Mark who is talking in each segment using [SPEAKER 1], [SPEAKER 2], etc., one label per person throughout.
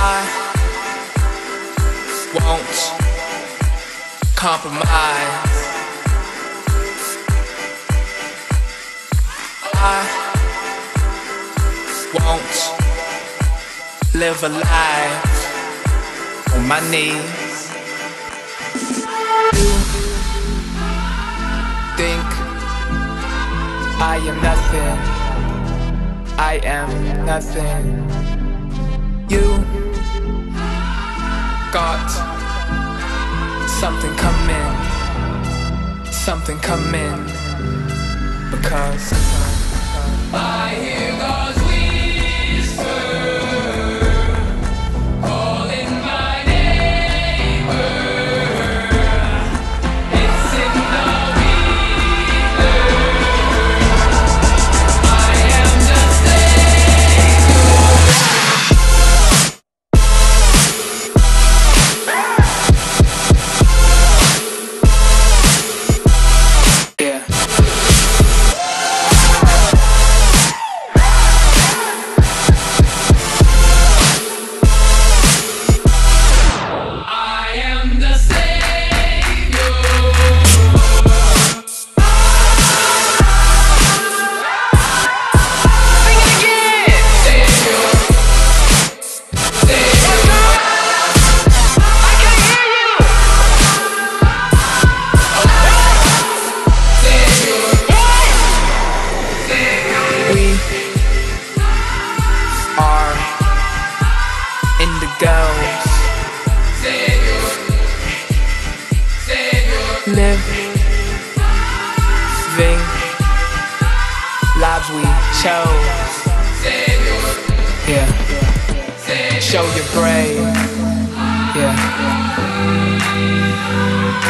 [SPEAKER 1] I won't compromise. I won't live a life on my knees. You think I am nothing, I am nothing. You got something coming, because I hear God's whisper calling my neighbor. It's in the ether. I am the living lives we chose. Yeah, show you're brave. Yeah,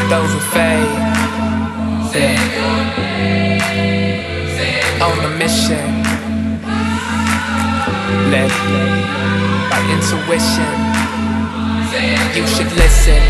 [SPEAKER 1] those who fade. Yeah, on a mission, led by intuition. You should listen.